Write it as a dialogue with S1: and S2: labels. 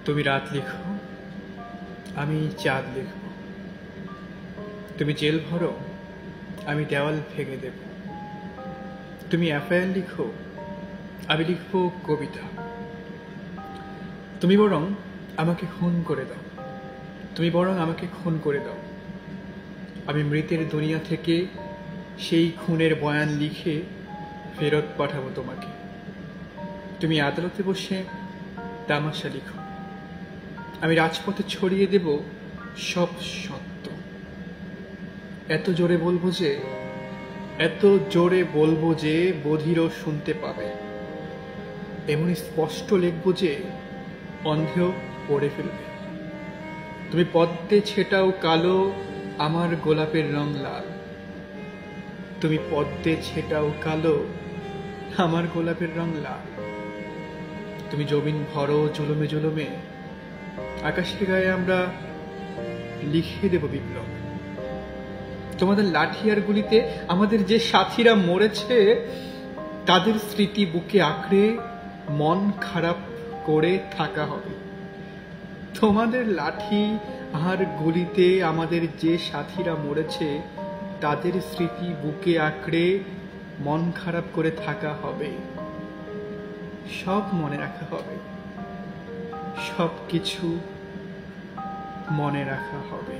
S1: তুমি রাত লিখো, আমি চাঁদ লিখব। তুমি জেল ভরো, আমি দেওয়াল ভেঙে দেব। তুমি এফআইআর লিখো, আমি লিখব কবিতা। তুমি বরং আমাকে খুন করে দাও, তুমি বরং আমাকে খুন করে দাও। আমি মৃতের দুনিয়া থেকে সেই খুনের বয়ান লিখে ফেরত পাঠাবো তোমাকে। তুমি আদালতে বসে তামাশা লিখো, আমি রাজপথে ছড়িয়ে দেব সব সত্য। এত জোরে বলবো যে বধিরও শুনতে পাবে। এমন স্পষ্ট লিখবো যে অন্ধেও পড়ে ফেলবে। তুমি পদ্মে ছেটাও কালো, আমার গোলাপের রং লাল। তুমি পদ্মে ছেটাও কালো, আমার গোলাপের রং লাল। তুমি জমিন ভরো জুলুমে জুলুমে, আকাশের গায়ে আমরা লিখে দেব বিপ্লব। তোমাদের লাঠি আর গুলিতে আমাদের যে সাথীরা মরেছে, তাদের স্মৃতি বুকে আঁকড়ে মন খারাপ করে থাকা হবে। তোমাদের লাঠি আর গুলিতে আমাদের যে সাথীরা মরেছে, তাদের স্মৃতি বুকে আঁকড়ে মন খারাপ করে থাকা হবে। সব মনে রাখা হবে, সব কিছু মনে রাখা হবে।